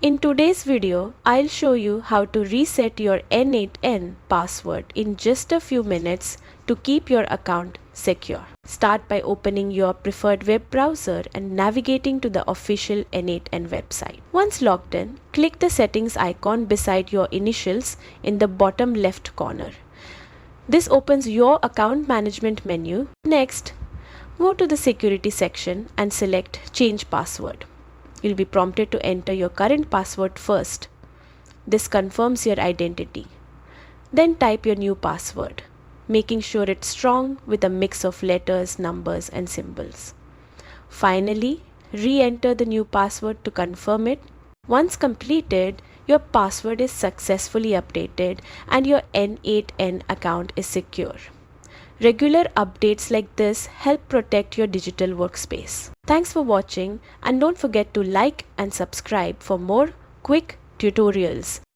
In today's video, I'll show you how to reset your N8N password in just a few minutes to keep your account secure. Start by opening your preferred web browser and navigating to the official N8N website. Once logged in, click the settings icon beside your initials in the bottom left corner. This opens your account management menu. Next, move to the security section and select Change Password. You'll be prompted to enter your current password first. This confirms your identity. Then type your new password, making sure it's strong with a mix of letters, numbers, and symbols. Finally, re-enter the new password to confirm it. Once completed, your password is successfully updated and your N8N account is secure. Regular updates like this help protect your digital workspace. Thanks for watching, and don't forget to like and subscribe for more quick tutorials.